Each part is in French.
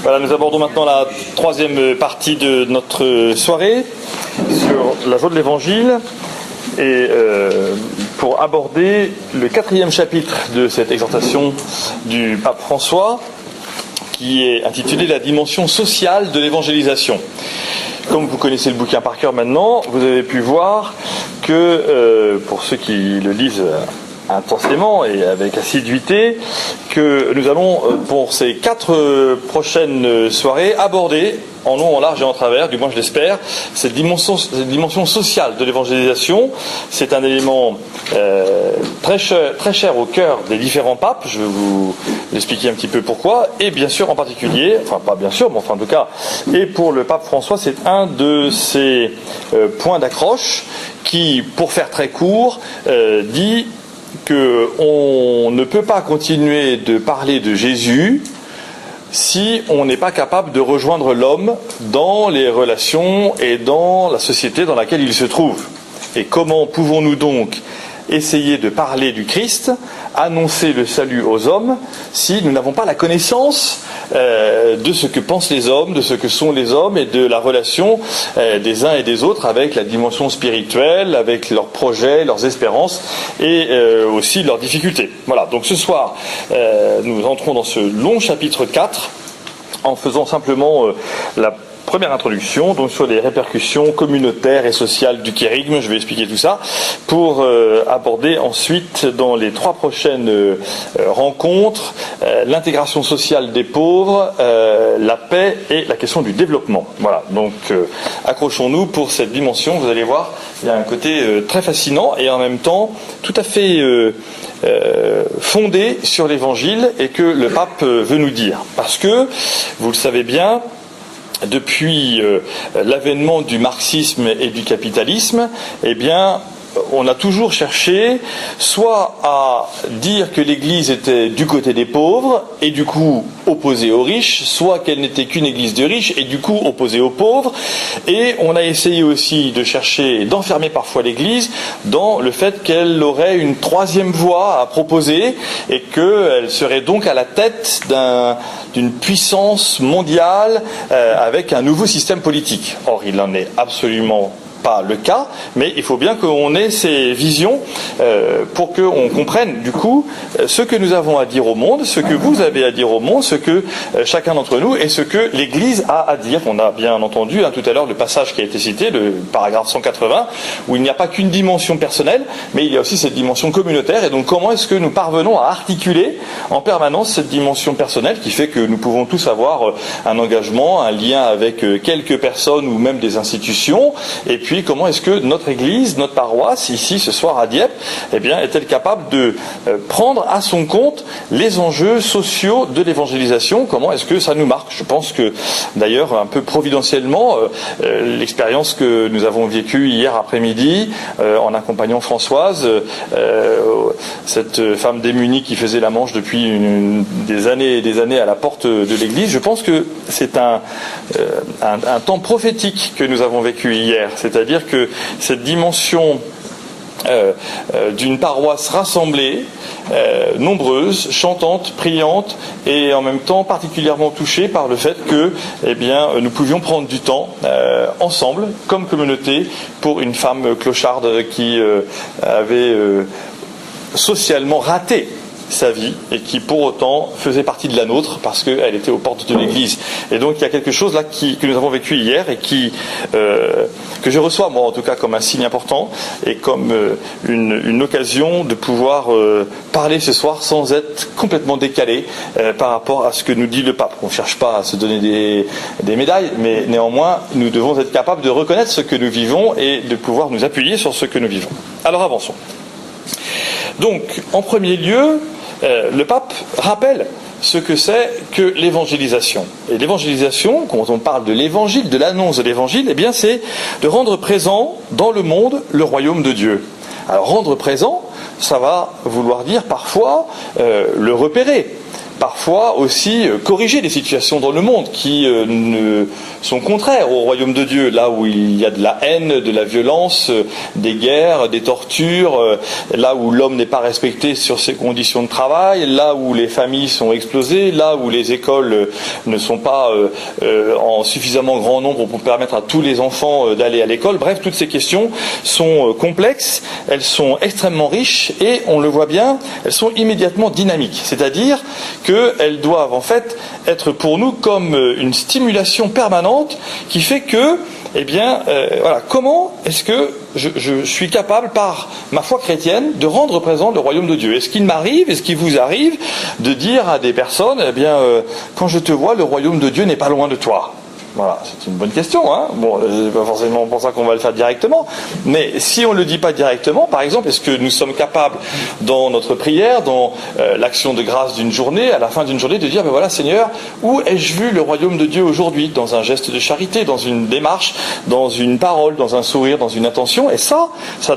Voilà, nous abordons maintenant la troisième partie de notre soirée sur la joie de l'Évangile et pour aborder le 4e chapitre de cette exhortation du pape François qui est intitulé « La dimension sociale de l'évangélisation ». Comme vous connaissez le bouquin par cœur maintenant, vous avez pu voir que, pour ceux qui le lisent intensément et avec assiduité, que nous allons, pour ces 4 prochaines soirées, aborder en long, en large et en travers, du moins je l'espère, cette dimension sociale de l'évangélisation. C'est un élément très cher au cœur des différents papes, je vais vous expliquer un petit peu pourquoi, et bien sûr en particulier, enfin pas bien sûr, mais enfin en tout cas, et pour le pape François, c'est un de ces points d'accroche qui, pour faire très court, dit qu'on ne peut pas continuer de parler de Jésus si on n'est pas capable de rejoindre l'homme dans les relations et dans la société dans laquelle il se trouve. Et comment pouvons-nous donc essayer de parler du Christ, annoncer le salut aux hommes, si nous n'avons pas la connaissance de ce que pensent les hommes, de ce que sont les hommes et de la relation des uns et des autres avec la dimension spirituelle, avec leurs projets, leurs espérances et aussi leurs difficultés. Voilà, donc ce soir, nous entrons dans ce long chapitre 4 en faisant simplement la première introduction, donc sur les répercussions communautaires et sociales du kérygme, je vais expliquer tout ça, pour aborder ensuite dans les 3 prochaines rencontres l'intégration sociale des pauvres, la paix et la question du développement. Voilà, donc accrochons-nous pour cette dimension, vous allez voir, il y a un côté très fascinant et en même temps tout à fait fondé sur l'évangile et que le pape veut nous dire. Parce que, vous le savez bien, depuis l'avènement du marxisme et du capitalisme, eh bien, on a toujours cherché soit à dire que l'Église était du côté des pauvres et du coup opposée aux riches, soit qu'elle n'était qu'une Église de riches et du coup opposée aux pauvres. Et on a essayé aussi de chercher, d'enfermer parfois l'Église dans le fait qu'elle aurait une 3e voie à proposer et qu'elle serait donc à la tête d'une puissance mondiale avec un nouveau système politique. Or, il n'en est absolument pas le cas, mais il faut bien qu'on ait ces visions pour qu'on comprenne du coup ce que nous avons à dire au monde, ce que vous avez à dire au monde, ce que chacun d'entre nous et ce que l'Église a à dire. On a bien entendu tout à l'heure le passage qui a été cité, le paragraphe 180, où il n'y a pas qu'une dimension personnelle, mais il y a aussi cette dimension communautaire. Et donc comment est-ce que nous parvenons à articuler en permanence cette dimension personnelle qui fait que nous pouvons tous avoir un engagement, un lien avec quelques personnes ou même des institutions, et puis comment est-ce que notre Église, notre paroisse, ici ce soir à Dieppe, eh bien, est-elle capable de prendre à son compte les enjeux sociaux de l'évangélisation? Comment est-ce que ça nous marque? Je pense que d'ailleurs, un peu providentiellement, l'expérience que nous avons vécue hier après-midi en accompagnant Françoise, cette femme démunie qui faisait la manche depuis des années et des années à la porte de l'Église, je pense que c'est un temps prophétique que nous avons vécu hier, c'est-à-dire que cette dimension d'une paroisse rassemblée, nombreuse, chantante, priante et en même temps particulièrement touchée par le fait que eh bien, nous pouvions prendre du temps ensemble, comme communauté, pour une femme clocharde qui avait socialement raté sa vie et qui pour autant faisait partie de la nôtre parce qu'elle était aux portes de l'Église. Et donc il y a quelque chose là que nous avons vécu hier et que je reçois moi en tout cas comme un signe important et comme une occasion de pouvoir parler ce soir sans être complètement décalé par rapport à ce que nous dit le pape. On ne cherche pas à se donner des médailles, mais néanmoins nous devons être capables de reconnaître ce que nous vivons et de pouvoir nous appuyer sur ce que nous vivons. Alors avançons. Donc en premier lieu, le pape rappelle ce que c'est que l'évangélisation. Et l'évangélisation, quand on parle de l'évangile, de l'annonce de l'évangile, eh bien c'est de rendre présent dans le monde le royaume de Dieu. Alors rendre présent, ça va vouloir dire parfois le repérer, parfois aussi corriger les situations dans le monde qui ne sont contraires au royaume de Dieu, là où il y a de la haine, de la violence, des guerres, des tortures, là où l'homme n'est pas respecté sur ses conditions de travail, là où les familles sont explosées, là où les écoles ne sont pas en suffisamment grand nombre pour permettre à tous les enfants d'aller à l'école. Bref, toutes ces questions sont complexes, elles sont extrêmement riches et on le voit bien, elles sont immédiatement dynamiques. C'est-à-dire qu'elles doivent en fait être pour nous comme une stimulation permanente qui fait que, voilà, comment est-ce que je suis capable, par ma foi chrétienne, de rendre présent le royaume de Dieu? Est-ce qu'il m'arrive, est-ce qu'il vous arrive de dire à des personnes, quand je te vois, le royaume de Dieu n'est pas loin de toi? Voilà, c'est une bonne question, hein. Bon, c'est pas forcément pour ça qu'on va le faire directement, mais si on ne le dit pas directement, par exemple, est-ce que nous sommes capables, dans notre prière, dans l'action de grâce d'une journée, à la fin d'une journée, de dire, voilà, Seigneur, où ai-je vu le royaume de Dieu aujourd'hui? Dans un geste de charité, dans une démarche, dans une parole, dans un sourire, dans une intention, et ça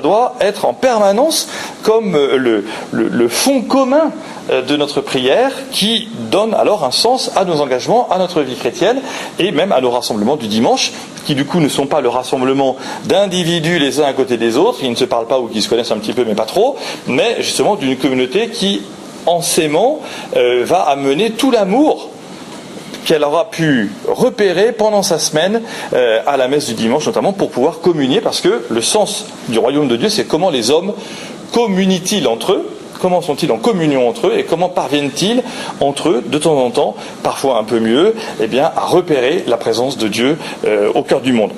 doit être en permanence comme le fond commun de notre prière, qui donne alors un sens à nos engagements, à notre vie chrétienne, et même à nos rassemblements du dimanche, qui du coup ne sont pas le rassemblement d'individus les uns à côté des autres, qui ne se parlent pas ou qui se connaissent un petit peu mais pas trop, mais justement d'une communauté qui, en s'aimant, va amener tout l'amour qu'elle aura pu repérer pendant sa semaine à la messe du dimanche, notamment pour pouvoir communier, parce que le sens du royaume de Dieu, c'est comment les hommes communient-ils entre eux, comment sont-ils en communion entre eux et comment parviennent-ils entre eux, de temps en temps, parfois un peu mieux, à repérer la présence de Dieu au cœur du monde.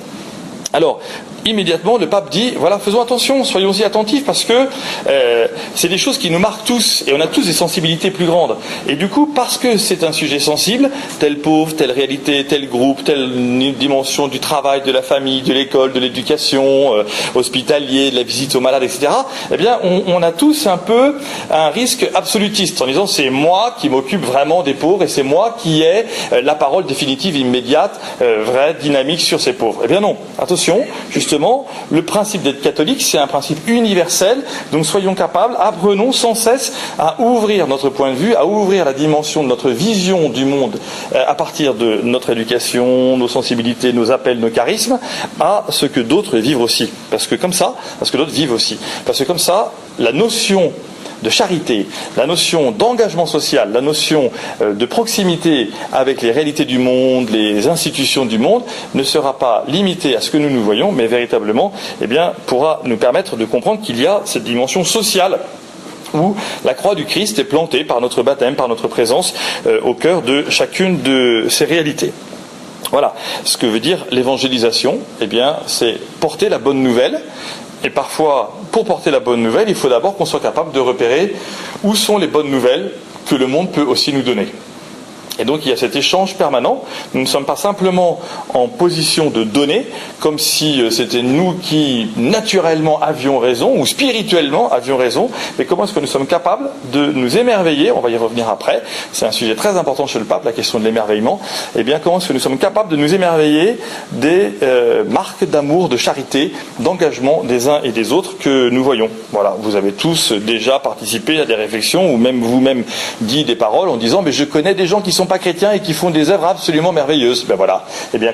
Alors, immédiatement, le pape dit, voilà, faisons attention, soyons-y attentifs, parce que c'est des choses qui nous marquent tous, et on a tous des sensibilités plus grandes. Et du coup, parce que c'est un sujet sensible, tel pauvre, telle réalité, tel groupe, telle dimension du travail, de la famille, de l'école, de l'éducation, hospitalier, de la visite aux malades, etc., on a tous un peu un risque absolutiste, en disant, c'est moi qui m'occupe vraiment des pauvres, et c'est moi qui ai la parole définitive, immédiate, vraie, dynamique sur ces pauvres. Eh bien non, attention, justement, le principe d'être catholique, c'est un principe universel, donc soyons capables, apprenons sans cesse à ouvrir notre point de vue, à ouvrir la dimension de notre vision du monde à partir de notre éducation, nos sensibilités, nos appels, nos charismes, à ce que d'autres vivent aussi. Parce que d'autres vivent aussi. Parce que comme ça, la notion de charité, la notion d'engagement social, la notion de proximité avec les réalités du monde, les institutions du monde, ne sera pas limitée à ce que nous voyons, mais véritablement pourra nous permettre de comprendre qu'il y a cette dimension sociale où la croix du Christ est plantée par notre baptême, par notre présence au cœur de chacune de ces réalités. Voilà, ce que veut dire l'évangélisation, c'est porter la bonne nouvelle. Et parfois, pour porter la bonne nouvelle, il faut d'abord qu'on soit capable de repérer où sont les bonnes nouvelles que le monde peut aussi nous donner. Et donc il y a cet échange permanent. Nous ne sommes pas simplement en position de donner, comme si c'était nous qui naturellement avions raison, ou spirituellement avions raison, mais comment est-ce que nous sommes capables de nous émerveiller, on va y revenir après, c'est un sujet très important chez le pape, la question de l'émerveillement, comment est-ce que nous sommes capables de nous émerveiller des marques d'amour, de charité, d'engagement des uns et des autres que nous voyons. Voilà, vous avez tous déjà participé à des réflexions, ou même vous-même dit des paroles en disant, mais je connais des gens qui sont pas chrétiens et qui font des œuvres absolument merveilleuses.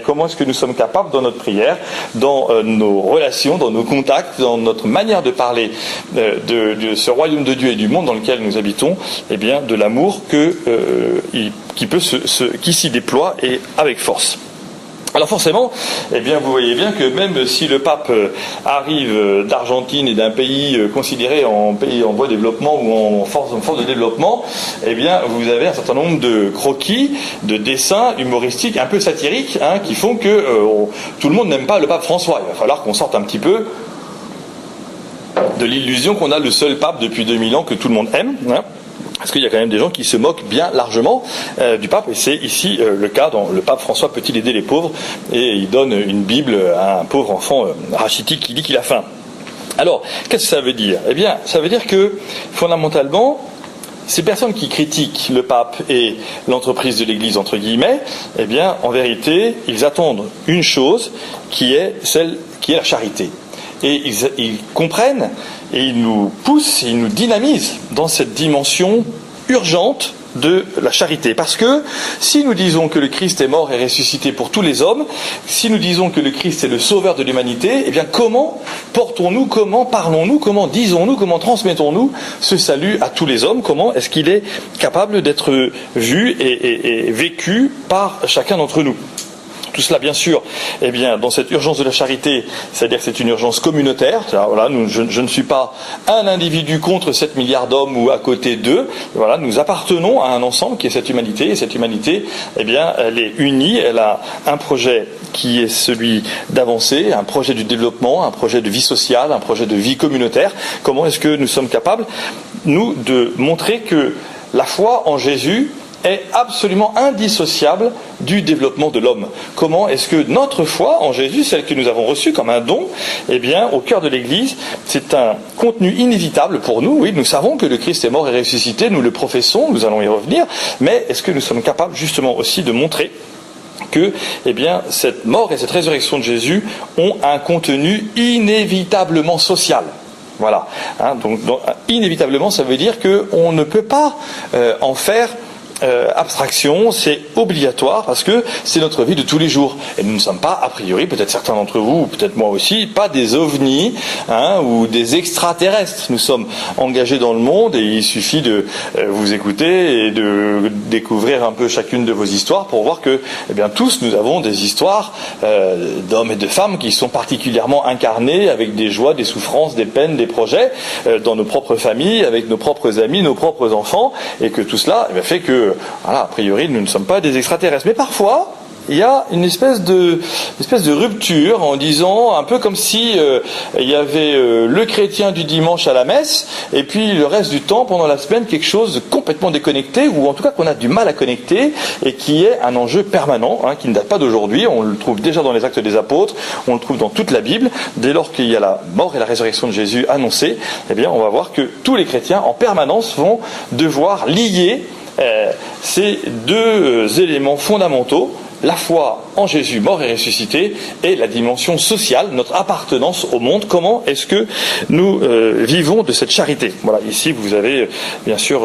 Comment est-ce que nous sommes capables dans notre prière, dans nos relations, dans nos contacts, dans notre manière de parler de ce royaume de Dieu et du monde dans lequel nous habitons, de l'amour qui s'y déploie et avec force. Alors forcément, vous voyez bien que même si le pape arrive d'Argentine et d'un pays considéré en pays en voie de développement ou en force de développement, vous avez un certain nombre de croquis, de dessins humoristiques un peu satiriques, qui font que tout le monde n'aime pas le pape François. Il va falloir qu'on sorte un petit peu de l'illusion qu'on a le seul pape depuis 2000 ans que tout le monde aime. Parce qu'il y a quand même des gens qui se moquent bien largement du pape, et c'est ici le cas dans le pape François peut-il aider les pauvres, et il donne une Bible à un pauvre enfant rachitique qui dit qu'il a faim. Alors, qu'est-ce que ça veut dire ? Ça veut dire que, fondamentalement, ces personnes qui critiquent le pape et l'entreprise de l'Église, entre guillemets, en vérité, ils attendent une chose qui est la charité. Et ils comprennent et ils nous poussent, ils nous dynamisent dans cette dimension urgente de la charité. Parce que si nous disons que le Christ est mort et ressuscité pour tous les hommes, si nous disons que le Christ est le sauveur de l'humanité, eh bien comment portons-nous, comment parlons-nous, comment disons-nous, comment transmettons-nous ce salut à tous les hommes? Comment est-ce qu'il est capable d'être vu et vécu par chacun d'entre nous? Tout cela, bien sûr, eh bien, dans cette urgence de la charité, c'est-à-dire que c'est une urgence communautaire. Voilà, je ne suis pas un individu contre 7 milliards d'hommes ou à côté d'eux. Voilà, nous appartenons à un ensemble qui est cette humanité. Et cette humanité, eh bien, elle est unie. Elle a un projet qui est celui d'avancer, un projet du développement, un projet de vie sociale, un projet de vie communautaire. Comment est-ce que nous sommes capables, nous, de montrer que la foi en Jésus est absolument indissociable du développement de l'homme. Comment est-ce que notre foi en Jésus, celle que nous avons reçue comme un don, eh bien, au cœur de l'Église, c'est un contenu inévitable pour nous. Oui, nous savons que le Christ est mort et ressuscité, nous le professons, nous allons y revenir, mais est-ce que nous sommes capables justement aussi de montrer que, eh bien, cette mort et cette résurrection de Jésus ont un contenu inévitablement social? Voilà. Donc, inévitablement, ça veut dire qu'on ne peut pas en faire abstraction, c'est obligatoire parce que c'est notre vie de tous les jours. Et nous ne sommes pas, a priori, peut-être certains d'entre vous, ou peut-être moi aussi, pas des ovnis ou des extraterrestres. Nous sommes engagés dans le monde et il suffit de vous écouter et de découvrir un peu chacune de vos histoires pour voir que, eh bien, tous nous avons des histoires d'hommes et de femmes qui sont particulièrement incarnées avec des joies, des souffrances, des peines, des projets dans nos propres familles, avec nos propres amis, nos propres enfants, et que tout cela, eh bien, fait que voilà, a priori, nous ne sommes pas des extraterrestres. Mais parfois, il y a une espèce de rupture en disant, un peu comme si il y avait le chrétien du dimanche à la messe, et puis le reste du temps, pendant la semaine, quelque chose de complètement déconnecté, ou en tout cas qu'on a du mal à connecter, et qui est un enjeu permanent, qui ne date pas d'aujourd'hui. On le trouve déjà dans les Actes des Apôtres, on le trouve dans toute la Bible. Dès lors qu'il y a la mort et la résurrection de Jésus annoncée, eh bien, on va voir que tous les chrétiens, en permanence, vont devoir lier ces deux éléments fondamentaux, la foi en Jésus mort et ressuscité et la dimension sociale, notre appartenance au monde. Comment est-ce que nous vivons de cette charité? Voilà, ici vous avez bien sûr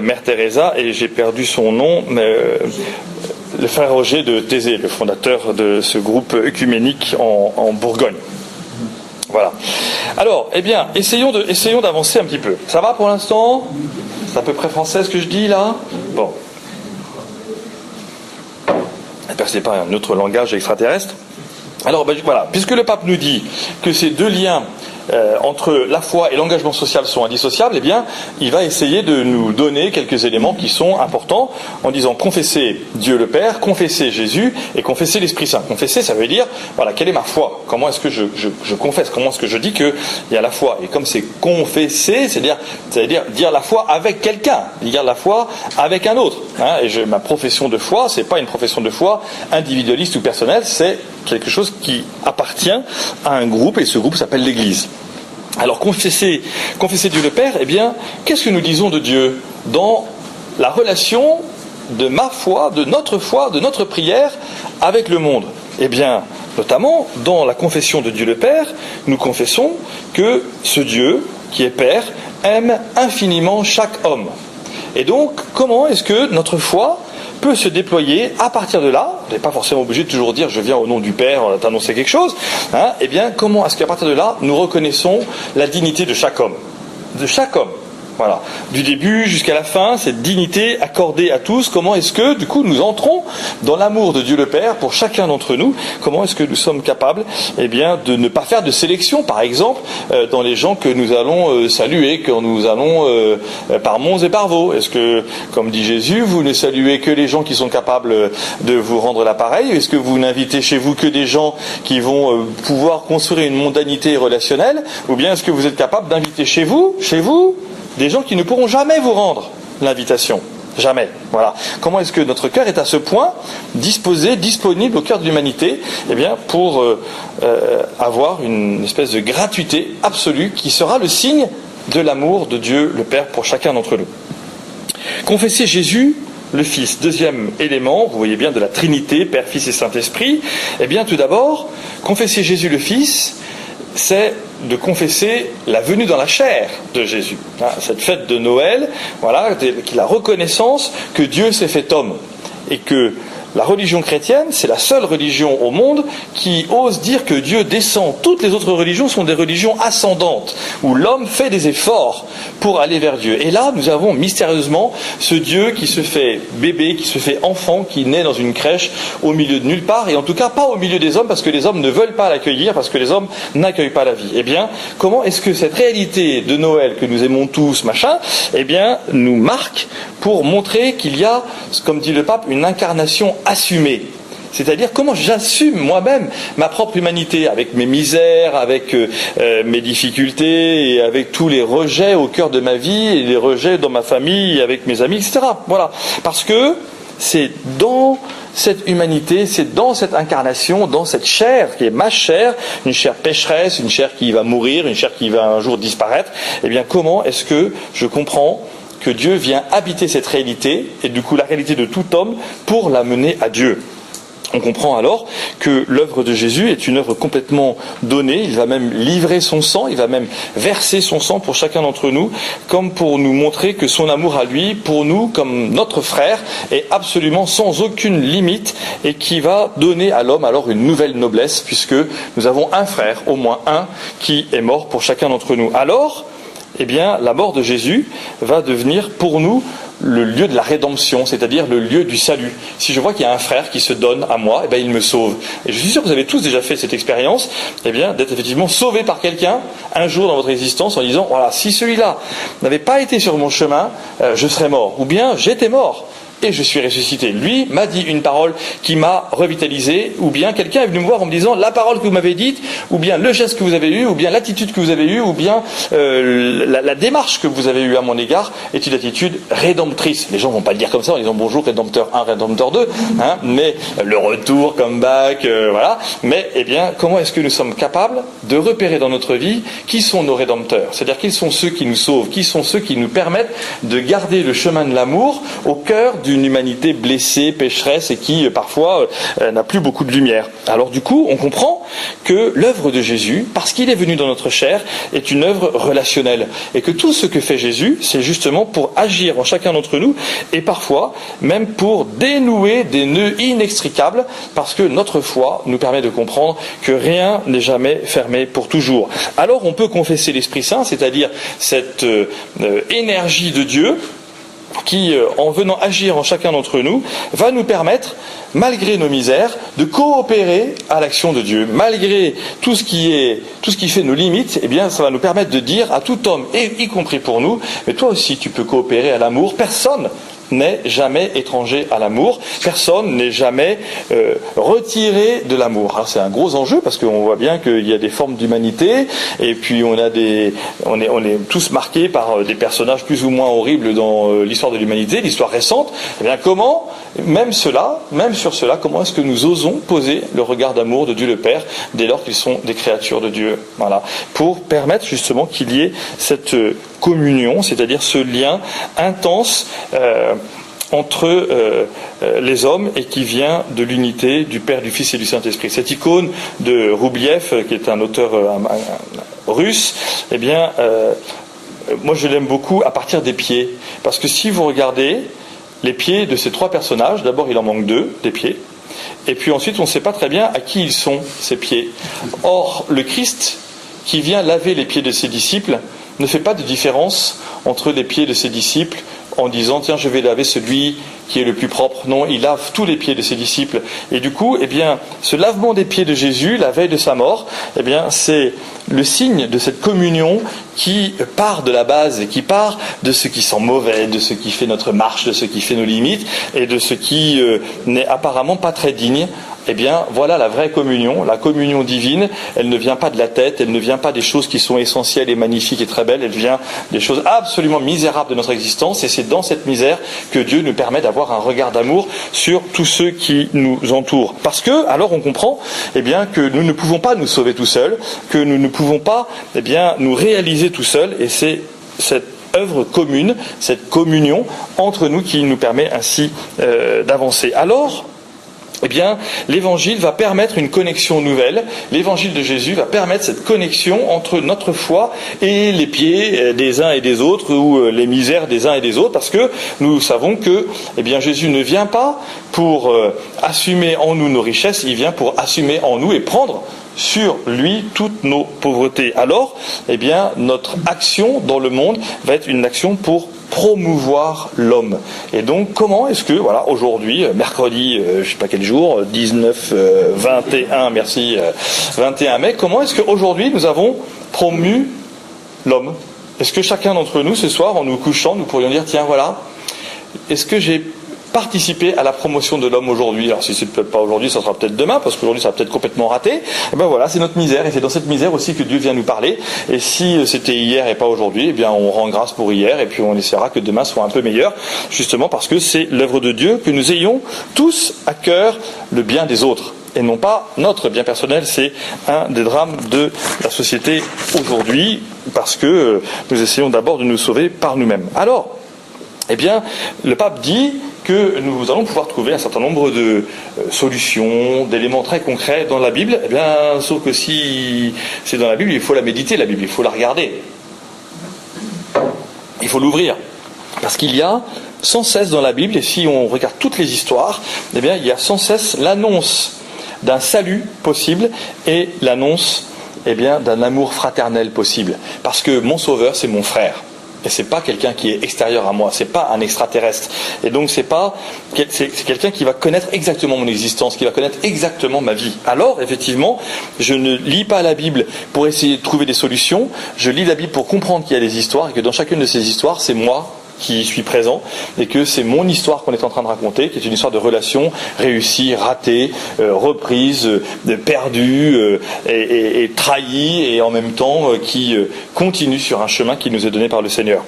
Mère Teresa, et j'ai perdu son nom, le frère Roger de Thésée, le fondateur de ce groupe œcuménique en Bourgogne. Voilà. Alors, eh bien, essayons d'avancer un petit peu. Ça va pour l'instant? C'est à peu près français ce que je dis là? Bon. C'est pas un autre langage extraterrestre. Alors, voilà. Puisque le pape nous dit que ces deux liens entre la foi et l'engagement social sont indissociables, eh bien, il va essayer de nous donner quelques éléments qui sont importants en disant confesser Dieu le Père, confesser Jésus et confesser l'Esprit Saint. Confesser, ça veut dire, voilà, quelle est ma foi? Comment est-ce que je confesse? Comment est-ce que je dis qu'il y a la foi? Et comme c'est confesser, c'est-à-dire dire la foi avec quelqu'un, dire la foi avec un autre. Et ma profession de foi, c'est pas une profession de foi individualiste ou personnelle, c'est quelque chose qui appartient à un groupe, et ce groupe s'appelle l'Église. Alors confesser Dieu le Père, eh bien, qu'est-ce que nous disons de Dieu dans la relation de ma foi, de notre prière avec le monde? Eh bien, notamment, dans la confession de Dieu le Père, nous confessons que ce Dieu, qui est Père, aime infiniment chaque homme. Et donc, comment est-ce que notre foi peut se déployer à partir de là? Vous n'êtes pas forcément obligé de toujours dire je viens au nom du Père t'annoncer quelque chose. Eh bien, comment est-ce qu'à partir de là, nous reconnaissons la dignité de chaque homme? De chaque homme. Voilà. Du début jusqu'à la fin, cette dignité accordée à tous, comment est-ce que, du coup, nous entrons dans l'amour de Dieu le Père pour chacun d'entre nous? Comment est-ce que nous sommes capables, eh bien, de ne pas faire de sélection, par exemple, dans les gens que nous allons saluer, quand nous allons par monts et par vaux? Est-ce que, comme dit Jésus, vous ne saluez que les gens qui sont capables de vous rendre l'appareil? Est-ce que vous n'invitez chez vous que des gens qui vont pouvoir construire une mondanité relationnelle? Ou bien est-ce que vous êtes capable d'inviter chez vous, des gens qui ne pourront jamais vous rendre l'invitation? Jamais. Voilà. Comment est-ce que notre cœur est à ce point disponible au cœur de l'humanité, eh bien, pour avoir une espèce de gratuité absolue qui sera le signe de l'amour de Dieu le Père pour chacun d'entre nous. Confesser Jésus le Fils. Deuxième élément, vous voyez bien, de la Trinité, Père, Fils et Saint-Esprit. Eh bien, tout d'abord, confesser Jésus le Fils, c'est de confesser la venue dans la chair de Jésus. Cette fête de Noël, voilà, qui est la reconnaissance que Dieu s'est fait homme et que la religion chrétienne, c'est la seule religion au monde qui ose dire que Dieu descend. Toutes les autres religions sont des religions ascendantes, où l'homme fait des efforts pour aller vers Dieu. Et là, nous avons mystérieusement ce Dieu qui se fait bébé, qui se fait enfant, qui naît dans une crèche au milieu de nulle part, et en tout cas pas au milieu des hommes, parce que les hommes ne veulent pas l'accueillir, parce que les hommes n'accueillent pas la vie. Eh bien, comment est-ce que cette réalité de Noël que nous aimons tous, machin, eh bien, nous marque pour montrer qu'il y a, comme dit le pape, une incarnation assumée. C'est-à-dire comment j'assume moi-même ma propre humanité, avec mes misères, avec mes difficultés, et avec tous les rejets au cœur de ma vie, et les rejets dans ma famille, avec mes amis, etc. Voilà. Parce que c'est dans cette humanité, c'est dans cette incarnation, dans cette chair qui est ma chair, une chair pécheresse, une chair qui va mourir, une chair qui va un jour disparaître, eh bien comment est-ce que je comprends que Dieu vient habiter cette réalité, et du coup la réalité de tout homme, pour la mener à Dieu. On comprend alors que l'œuvre de Jésus est une œuvre complètement donnée, il va même livrer son sang, il va même verser son sang pour chacun d'entre nous, comme pour nous montrer que son amour à lui, pour nous, comme notre frère, est absolument sans aucune limite, et qui va donner à l'homme alors une nouvelle noblesse, puisque nous avons un frère, au moins un, qui est mort pour chacun d'entre nous. Alors, eh bien, la mort de Jésus va devenir pour nous le lieu de la rédemption, c'est-à-dire le lieu du salut. Si je vois qu'il y a un frère qui se donne à moi, eh bien, il me sauve. Et je suis sûr que vous avez tous déjà fait cette expérience, eh bien, d'être effectivement sauvé par quelqu'un un jour dans votre existence en disant, voilà, si celui-là n'avait pas été sur mon chemin, je serais mort. Ou bien, j'étais mort. Et je suis ressuscité. Lui m'a dit une parole qui m'a revitalisé, ou bien quelqu'un est venu me voir en me disant la parole que vous m'avez dite, ou bien le geste que vous avez eu, ou bien l'attitude que vous avez eue, ou bien la démarche que vous avez eue à mon égard est une attitude rédemptrice. Les gens vont pas le dire comme ça en disant bonjour rédempteur 1, rédempteur 2, hein, mais le retour, comeback, voilà. Mais eh bien, comment est-ce que nous sommes capables de repérer dans notre vie qui sont nos rédempteurs? C'est-à-dire qui sont ceux qui nous sauvent, qui sont ceux qui nous permettent de garder le chemin de l'amour au cœur d'une humanité blessée, pécheresse et qui parfois n'a plus beaucoup de lumière. Alors du coup, on comprend que l'œuvre de Jésus, parce qu'il est venu dans notre chair, est une œuvre relationnelle. Et que tout ce que fait Jésus, c'est justement pour agir en chacun d'entre nous et parfois même pour dénouer des nœuds inextricables, parce que notre foi nous permet de comprendre que rien n'est jamais fermé pour toujours. Alors on peut confesser l'Esprit Saint, c'est-à-dire cette énergie de Dieu, qui, en venant agir en chacun d'entre nous, va nous permettre, malgré nos misères, de coopérer à l'action de Dieu. Malgré tout ce qui fait nos limites, eh bien, ça va nous permettre de dire à tout homme, et y compris pour nous, mais toi aussi tu peux coopérer à l'amour. Personne n'est jamais étranger à l'amour, personne n'est jamais retiré de l'amour. Alors c'est un gros enjeu parce qu'on voit bien qu'il y a des formes d'humanité et puis on est tous marqués par des personnages plus ou moins horribles dans l'histoire de l'humanité, l'histoire récente. Eh bien comment, même sur cela, comment est-ce que nous osons poser le regard d'amour de Dieu le Père dès lors qu'ils sont des créatures de Dieu, voilà, pour permettre justement qu'il y ait cette communion, c'est-à-dire ce lien intense entre les hommes et qui vient de l'unité du Père, du Fils et du Saint-Esprit. Cette icône de Roubliev, qui est un auteur russe, eh bien, moi je l'aime beaucoup à partir des pieds. Parce que si vous regardez les pieds de ces trois personnages, d'abord il en manque deux, des pieds, et puis ensuite on ne sait pas très bien à qui ils sont, ces pieds. Or, le Christ, qui vient laver les pieds de ses disciples, ne fait pas de différence entre les pieds de ses disciples en disant tiens je vais laver celui qui est le plus propre. Non, il lave tous les pieds de ses disciples. Et du coup, eh bien, ce lavement des pieds de Jésus, la veille de sa mort, eh bien, c'est le signe de cette communion qui part de la base et qui part de ce qui sent mauvais, de ce qui fait notre marche, de ce qui fait nos limites et de ce qui n'est apparemment pas très digne. Eh bien, voilà la vraie communion, la communion divine. Elle ne vient pas de la tête, elle ne vient pas des choses qui sont essentielles et magnifiques et très belles, elle vient des choses absolument misérables de notre existence, et c'est dans cette misère que Dieu nous permet d'avoir un regard d'amour sur tous ceux qui nous entourent. Parce que, alors on comprend, eh bien, que nous ne pouvons pas nous sauver tout seuls, que nous ne pouvons pas, eh bien, nous réaliser tout seuls, et c'est cette œuvre commune, cette communion entre nous qui nous permet ainsi d'avancer. Alors, eh bien, l'évangile va permettre une connexion nouvelle. L'évangile de Jésus va permettre cette connexion entre notre foi et les pieds des uns et des autres, ou les misères des uns et des autres, parce que nous savons que, eh bien, Jésus ne vient pas pour assumer en nous nos richesses, il vient pour assumer en nous et prendre sur lui toutes nos pauvretés. Alors, eh bien, notre action dans le monde va être une action pour promouvoir l'homme. Et donc, comment est-ce que, voilà, aujourd'hui, mercredi, je ne sais pas quel jour, 21 mai, comment est-ce qu'aujourd'hui nous avons promu l'homme? Est-ce que chacun d'entre nous, ce soir, en nous couchant, nous pourrions dire, tiens, voilà, est-ce que j'ai participer à la promotion de l'homme aujourd'hui? Alors si c'est peut-être pas aujourd'hui, ça sera peut-être demain, parce qu'aujourd'hui ça va peut-être complètement raté. Et ben voilà, c'est notre misère, et c'est dans cette misère aussi que Dieu vient nous parler. Et si c'était hier et pas aujourd'hui, eh bien on rend grâce pour hier, et puis on essaiera que demain soit un peu meilleur, justement parce que c'est l'œuvre de Dieu, que nous ayons tous à cœur le bien des autres, et non pas notre bien personnel. C'est un des drames de la société aujourd'hui, parce que nous essayons d'abord de nous sauver par nous-mêmes. Alors, eh bien, le pape dit que nous allons pouvoir trouver un certain nombre de solutions, d'éléments très concrets dans la Bible. Eh bien, sauf que si c'est dans la Bible, il faut la méditer, la Bible, il faut la regarder. Il faut l'ouvrir. Parce qu'il y a sans cesse dans la Bible, et si on regarde toutes les histoires, eh bien, il y a sans cesse l'annonce d'un salut possible et l'annonce, eh bien, d'un amour fraternel possible. Parce que mon sauveur, c'est mon frère. Et c'est pas quelqu'un qui est extérieur à moi, c'est pas un extraterrestre. Et donc c'est quelqu'un qui va connaître exactement mon existence, qui va connaître exactement ma vie. Alors, effectivement, je ne lis pas la Bible pour essayer de trouver des solutions, je lis la Bible pour comprendre qu'il y a des histoires, et que dans chacune de ces histoires, c'est moi qui suis présent, et que c'est mon histoire qu'on est en train de raconter, qui est une histoire de relations réussies, ratées, reprises, perdues, et trahies, et en même temps qui continue sur un chemin qui nous est donné par le Seigneur.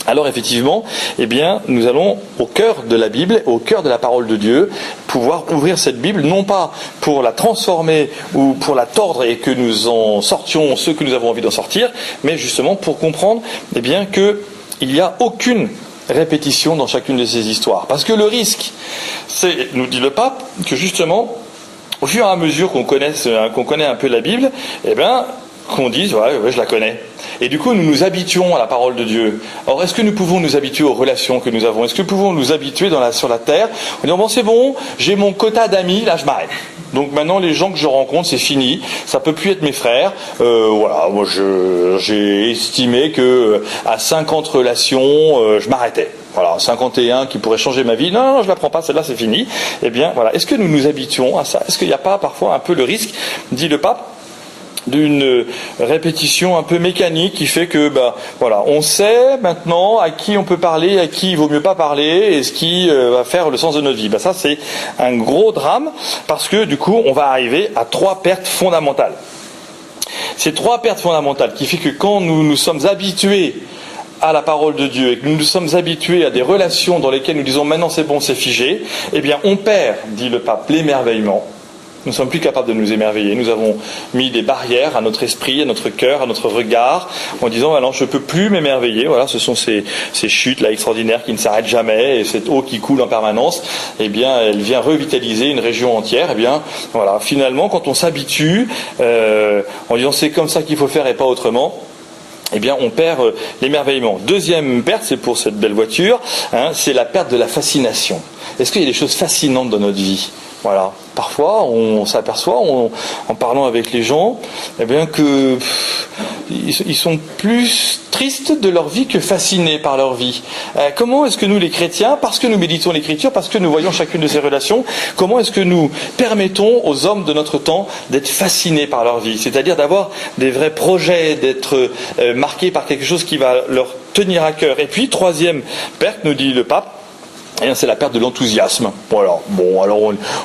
Alors effectivement, eh bien, nous allons au cœur de la Bible, au cœur de la parole de Dieu, pouvoir ouvrir cette Bible, non pas pour la transformer ou pour la tordre et que nous en sortions ce que nous avons envie d'en sortir, mais justement pour comprendre, eh bien, que il n'y a aucune répétition dans chacune de ces histoires. Parce que le risque, c'est, nous dit le pape, que justement, au fur et à mesure qu'on connaît un peu la Bible, eh bien, qu'on dise, ouais, je la connais. Et du coup, nous nous habituons à la parole de Dieu. Alors, est-ce que nous pouvons nous habituer aux relations que nous avons? Est-ce que nous pouvons nous habituer sur la terre en disant, bon, c'est bon, j'ai mon quota d'amis, là, je m'arrête. Donc maintenant, les gens que je rencontre, c'est fini. Ça peut plus être mes frères. Voilà, moi, j'ai estimé que à 50 relations, je m'arrêtais. Voilà, 51 qui pourraient changer ma vie. Non, je la prends pas, celle-là, c'est fini. Eh bien, voilà. Est-ce que nous nous habituons à ça? Est-ce qu'il n'y a pas parfois un peu le risque, dit le pape, d'une répétition un peu mécanique qui fait que voilà, on sait maintenant à qui on peut parler, à qui il vaut mieux pas parler, et ce qui va faire le sens de notre vie. Ça, c'est un gros drame, parce que du coup on va arriver à 3 pertes fondamentales. Ces 3 pertes fondamentales qui fait que quand nous nous sommes habitués à la parole de Dieu et que nous nous sommes habitués à des relations dans lesquelles nous disons maintenant c'est bon, c'est figé, eh bien on perd, dit le pape, l'émerveillement. Nous ne sommes plus capables de nous émerveiller. Nous avons mis des barrières à notre esprit, à notre cœur, à notre regard, en disant alors je ne peux plus m'émerveiller. Voilà, ce sont ces chutes là extraordinaires qui ne s'arrêtent jamais, et cette eau qui coule en permanence, eh bien, elle vient revitaliser une région entière. Eh bien, voilà, finalement, quand on s'habitue, en disant c'est comme ça qu'il faut faire et pas autrement, eh bien, on perd l'émerveillement. Deuxième perte, c'est pour cette belle voiture, c'est la perte de la fascination. Est-ce qu'il y a des choses fascinantes dans notre vie? Voilà. Parfois, on s'aperçoit, en parlant avec les gens, eh bien que ils sont plus tristes de leur vie que fascinés par leur vie. Comment est-ce que nous, les chrétiens, parce que nous méditons l'Écriture, parce que nous voyons chacune de ces relations, comment est-ce que nous permettons aux hommes de notre temps d'être fascinés par leur vie, c'est-à-dire d'avoir des vrais projets, d'être marqués par quelque chose qui va leur tenir à cœur. Et puis, troisième perte, nous dit le pape, c'est la perte de l'enthousiasme. Voilà. Bon, alors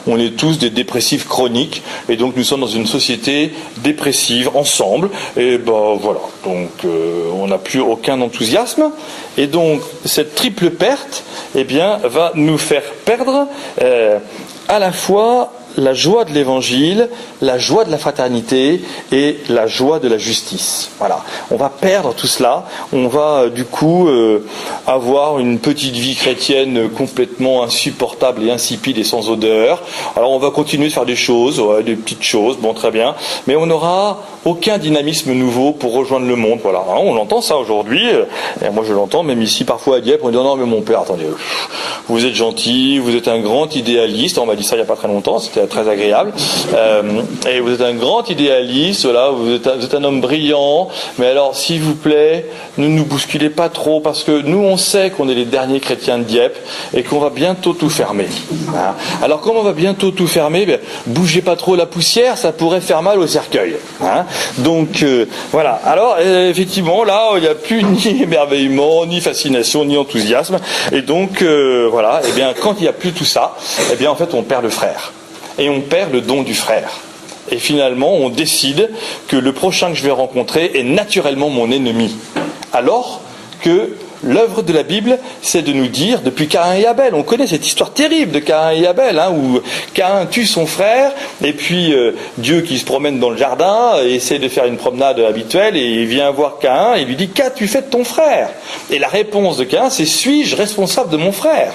on est tous des dépressifs chroniques, et donc nous sommes dans une société dépressive ensemble, et voilà. Donc on n'a plus aucun enthousiasme, et donc cette triple perte, eh bien, va nous faire perdre à la fois la joie de l'évangile, la joie de la fraternité et la joie de la justice. Voilà. On va perdre tout cela. On va du coup avoir une petite vie chrétienne complètement insupportable et insipide et sans odeur. Alors on va continuer de faire des choses, des petites choses, bon très bien, mais on n'aura aucun dynamisme nouveau pour rejoindre le monde. Voilà. Alors, on entend ça aujourd'hui. Et moi je l'entends même ici parfois à Dieppe. On dit non mais mon père, attendez, vous êtes gentil, vous êtes un grand idéaliste. On m'a dit ça il n'y a pas très longtemps. C'était très agréable. Et vous êtes un grand idéaliste, voilà, vous êtes un homme brillant, mais alors, s'il vous plaît, ne nous bousculez pas trop, parce que nous, on sait qu'on est les derniers chrétiens de Dieppe, et qu'on va bientôt tout fermer. Voilà. Alors, comme on va bientôt tout fermer, bougez pas trop la poussière, ça pourrait faire mal au cercueil. Hein. Donc, voilà. Alors, effectivement, là, il n'y a plus ni émerveillement, ni fascination, ni enthousiasme, et donc, voilà, et bien, quand il n'y a plus tout ça, eh bien, en fait, on perd le frère. Et on perd le don du frère. Et finalement, on décide que le prochain que je vais rencontrer est naturellement mon ennemi. Alors que l'œuvre de la Bible, c'est de nous dire, depuis Caïn et Abel, on connaît cette histoire terrible de Caïn et Abel, hein, où Caïn tue son frère, et puis Dieu qui se promène dans le jardin, essaie de faire une promenade habituelle, et il vient voir Caïn, et lui dit « Qu'as-tu fait de ton frère ?» Et la réponse de Caïn, c'est « Suis-je responsable de mon frère ?»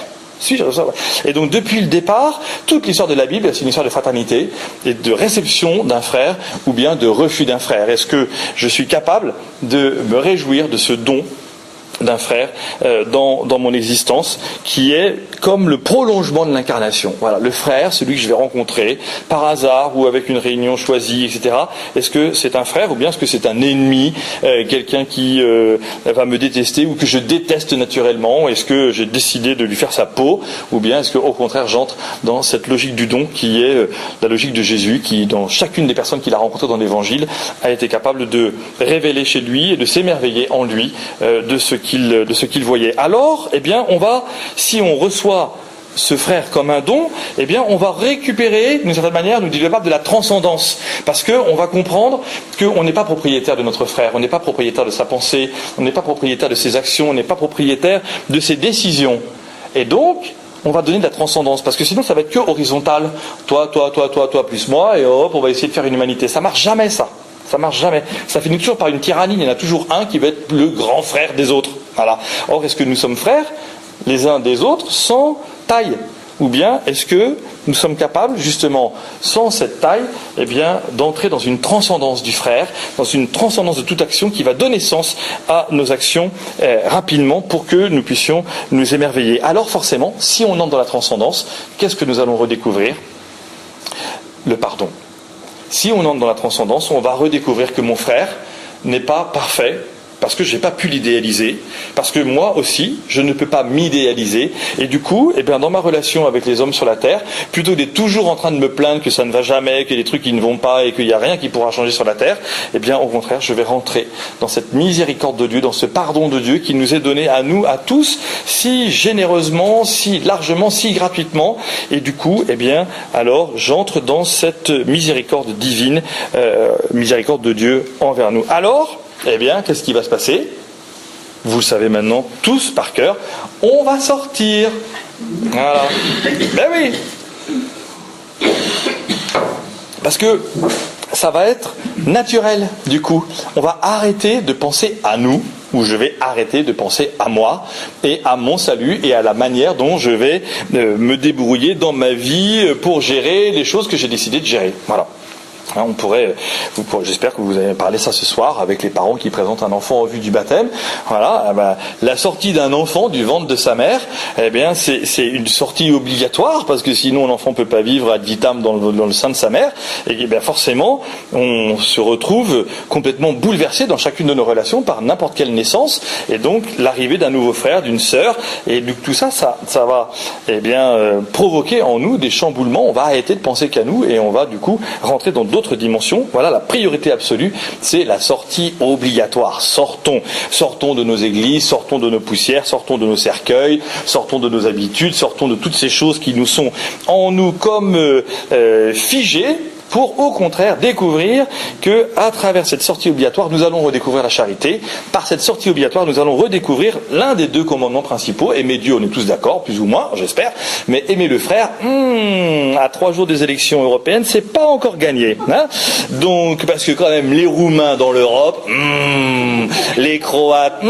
Et donc depuis le départ, toute l'histoire de la Bible, c'est une histoire de fraternité et de réception d'un frère ou bien de refus d'un frère. Est-ce que je suis capable de me réjouir de ce don d'un frère dans mon existence, qui est comme le prolongement de l'incarnation. Voilà, le frère, celui que je vais rencontrer par hasard ou avec une réunion choisie, etc. Est-ce que c'est un frère ou bien est-ce que c'est un ennemi, quelqu'un qui va me détester ou que je déteste naturellement? Est-ce que j'ai décidé de lui faire sa peau ou bien est-ce qu'au contraire j'entre dans cette logique du don qui est la logique de Jésus, qui dans chacune des personnes qu'il a rencontrées dans l'Évangile a été capable de révéler chez lui et de s'émerveiller en lui de ce qu'il voyait. Alors, eh bien, si on reçoit ce frère comme un don, eh bien, on va récupérer, d'une certaine manière, nous dit le pape, de la transcendance. Parce qu'on va comprendre qu'on n'est pas propriétaire de notre frère, on n'est pas propriétaire de sa pensée, on n'est pas propriétaire de ses actions, on n'est pas propriétaire de ses décisions. Et donc, on va donner de la transcendance, parce que sinon ça va être que horizontal. Toi, plus moi, et hop, on va essayer de faire une humanité. Ça marche jamais, ça. Ça marche jamais. Ça finit toujours par une tyrannie. Il y en a toujours un qui va être le grand frère des autres. Voilà. Or, est-ce que nous sommes frères les uns des autres sans taille? Ou bien est-ce que nous sommes capables, justement, sans cette taille, eh bien, d'entrer dans une transcendance du frère, dans une transcendance de toute action qui va donner sens à nos actions rapidement pour que nous puissions nous émerveiller. Alors forcément, si on entre dans la transcendance, qu'est-ce que nous allons redécouvrir? Le pardon. Si on entre dans la transcendance, on va redécouvrir que mon frère n'est pas parfait, parce que je n'ai pas pu l'idéaliser, parce que moi aussi, je ne peux pas m'idéaliser, et du coup, eh bien, dans ma relation avec les hommes sur la terre, plutôt que d'être toujours en train de me plaindre que ça ne va jamais, qu'il y a des trucs qui ne vont pas, et qu'il n'y a rien qui pourra changer sur la terre, eh bien, au contraire, je vais rentrer dans cette miséricorde de Dieu, dans ce pardon de Dieu qui nous est donné à nous, à tous, si généreusement, si largement, si gratuitement, et du coup, eh bien, alors, j'entre dans cette miséricorde divine, miséricorde de Dieu envers nous. Alors, eh bien, qu'est-ce qui va se passer? Vous le savez maintenant tous par cœur, on va sortir. Voilà. Ben oui. Parce que ça va être naturel, du coup. On va arrêter de penser à nous, ou je vais arrêter de penser à moi, et à mon salut, et à la manière dont je vais me débrouiller dans ma vie pour gérer les choses que j'ai décidé de gérer. Voilà. J'espère que vous avez parlé ça ce soir avec les parents qui présentent un enfant en vue du baptême. Voilà, la sortie d'un enfant du ventre de sa mère, eh bien, c'est une sortie obligatoire parce que sinon l'enfant peut pas vivre ad vitam dans le sein de sa mère. Et bien forcément, on se retrouve complètement bouleversé dans chacune de nos relations par n'importe quelle naissance. Et donc l'arrivée d'un nouveau frère, d'une sœur, et donc tout ça va, eh bien, provoquer en nous des chamboulements. On va arrêter de penser qu'à nous et on va du coup rentrer dans d'autres dimensions. Voilà, la priorité absolue, c'est la sortie obligatoire. Sortons de nos églises, sortons de nos poussières, sortons de nos cercueils, sortons de nos habitudes, sortons de toutes ces choses qui nous sont en nous comme figées, pour au contraire découvrir que à travers cette sortie obligatoire, nous allons redécouvrir la charité. Par cette sortie obligatoire, nous allons redécouvrir l'un des deux commandements principaux. Aimer Dieu, on est tous d'accord, plus ou moins, j'espère, mais aimer le frère, à 3 jours des élections européennes, c'est pas encore gagné. Hein, donc, parce que quand même, les Roumains dans l'Europe, les Croates,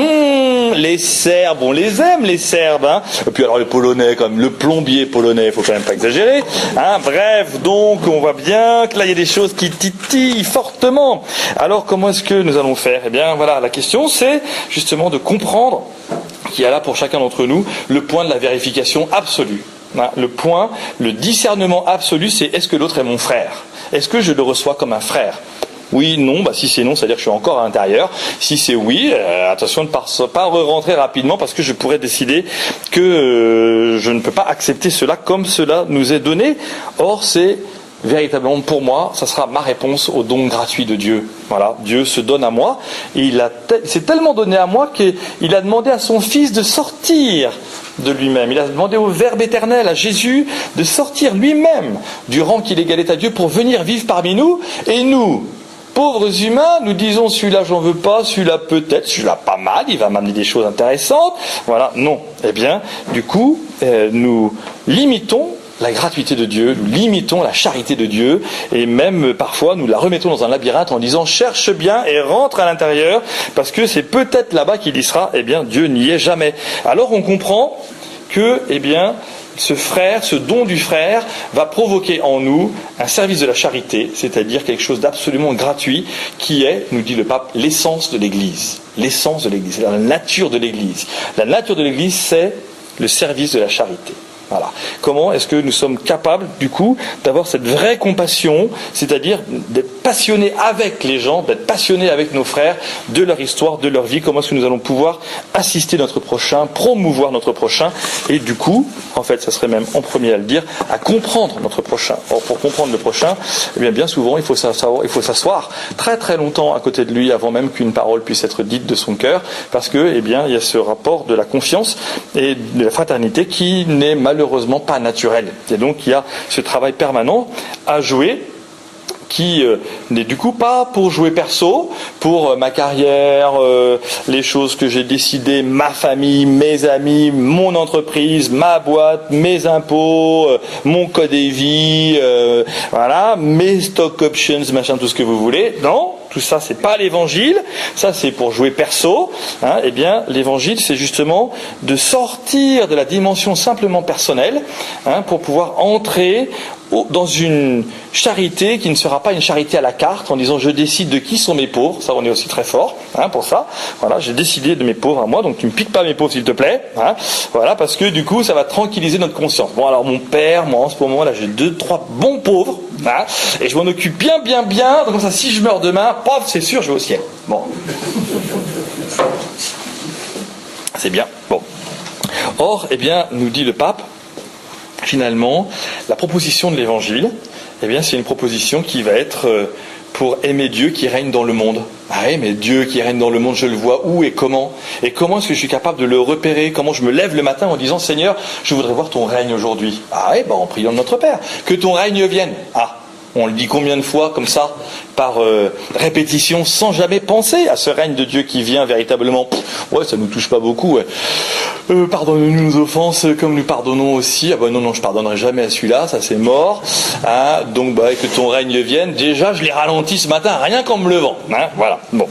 les Serbes, on les aime, les Serbes. Hein. Et puis alors les Polonais, quand même, le plombier polonais, il faut quand même pas exagérer. Hein. Bref, donc on voit bien que là il y a des choses qui titillent fortement. Alors comment est-ce que nous allons faire? Eh bien voilà, la question c'est justement de comprendre qu'il y a là pour chacun d'entre nous le point de la vérification absolue. Hein. Le point, le discernement absolu, c'est est-ce que l'autre est mon frère? Est-ce que je le reçois comme un frère? Oui, non, si c'est non, c'est-à-dire que je suis encore à l'intérieur. Si c'est oui, attention de ne pas rentrer rapidement parce que je pourrais décider que je ne peux pas accepter cela comme cela nous est donné. Or, c'est véritablement pour moi, ça sera ma réponse au don gratuit de Dieu. Voilà, Dieu se donne à moi et il s'est tellement donné à moi qu'il a demandé à son Fils de sortir de lui-même. Il a demandé au Verbe éternel, à Jésus, de sortir lui-même du rang qu'il égalait à Dieu pour venir vivre parmi nous. Et nous, pauvres humains, nous disons celui-là j'en veux pas, celui-là peut-être, celui-là pas mal, il va m'amener des choses intéressantes. Voilà, non. Eh bien, du coup, nous limitons la gratuité de Dieu, nous limitons la charité de Dieu, et même parfois nous la remettons dans un labyrinthe en disant cherche bien et rentre à l'intérieur, parce que c'est peut-être là-bas qu'il y sera. Eh bien, Dieu n'y est jamais. Alors on comprend que, eh bien, ce frère, ce don du frère, va provoquer en nous un service de la charité, c'est-à-dire quelque chose d'absolument gratuit, qui est, nous dit le pape, l'essence de l'Église. L'essence de l'Église, c'est la nature de l'Église. La nature de l'Église, c'est le service de la charité. Voilà. Comment est-ce que nous sommes capables, du coup, d'avoir cette vraie compassion, c'est-à-dire d'être passionnés avec les gens, d'être passionnés avec nos frères, de leur histoire, de leur vie, comment est-ce que nous allons pouvoir assister notre prochain, promouvoir notre prochain, et du coup, en fait, ça serait même en premier à le dire, à comprendre notre prochain. Or, pour comprendre le prochain, eh bien souvent, il faut s'asseoir très très longtemps à côté de lui avant même qu'une parole puisse être dite de son cœur, parce que, eh bien, il y a ce rapport de la confiance et de la fraternité qui n'est malheureusement pas naturel. Et donc il y a ce travail permanent à jouer qui n'est du coup pas pour jouer perso, pour ma carrière, les choses que j'ai décidées, ma famille, mes amis, mon entreprise, ma boîte, mes impôts, mon code EVI, voilà, mes stock options, machin, tout ce que vous voulez. Non, tout ça c'est pas l'évangile, ça c'est pour jouer perso. Hein. Eh bien, l'évangile c'est justement de sortir de la dimension simplement personnelle, hein, pour pouvoir entrer dans une charité qui ne sera pas une charité à la carte en disant je décide de qui sont mes pauvres. Ça on est aussi très fort, hein, pour ça. Voilà, j'ai décidé de mes pauvres à moi, donc tu me piques pas mes pauvres s'il te plaît, hein. Voilà, parce que du coup ça va tranquilliser notre conscience. Bon alors mon père, moi en ce moment là j'ai 2-3 bons pauvres, hein, et je m'en occupe bien, donc comme ça si je meurs demain, paf, c'est sûr je vais au ciel. Bon, c'est bien. Bon, or eh bien nous dit le pape, finalement, la proposition de l'Évangile, eh bien, c'est une proposition qui va être pour aimer Dieu qui règne dans le monde. Ah oui, mais Dieu qui règne dans le monde, je le vois où et comment? Et comment est-ce que je suis capable de le repérer? Comment je me lève le matin en disant Seigneur, je voudrais voir ton règne aujourd'hui? Ah oui, en priant de notre Père. Que ton règne vienne. Ah, on le dit combien de fois comme ça, par répétition, sans jamais penser à ce règne de Dieu qui vient véritablement. Ouais, ça nous touche pas beaucoup. Ouais. Pardonne-nous nos offenses comme nous pardonnons aussi. Ah ben non, je pardonnerai jamais à celui-là, ça c'est mort. Hein, donc que ton règne vienne. Déjà, je l'ai ralenti ce matin, rien qu'en me levant. Hein, voilà. Bon.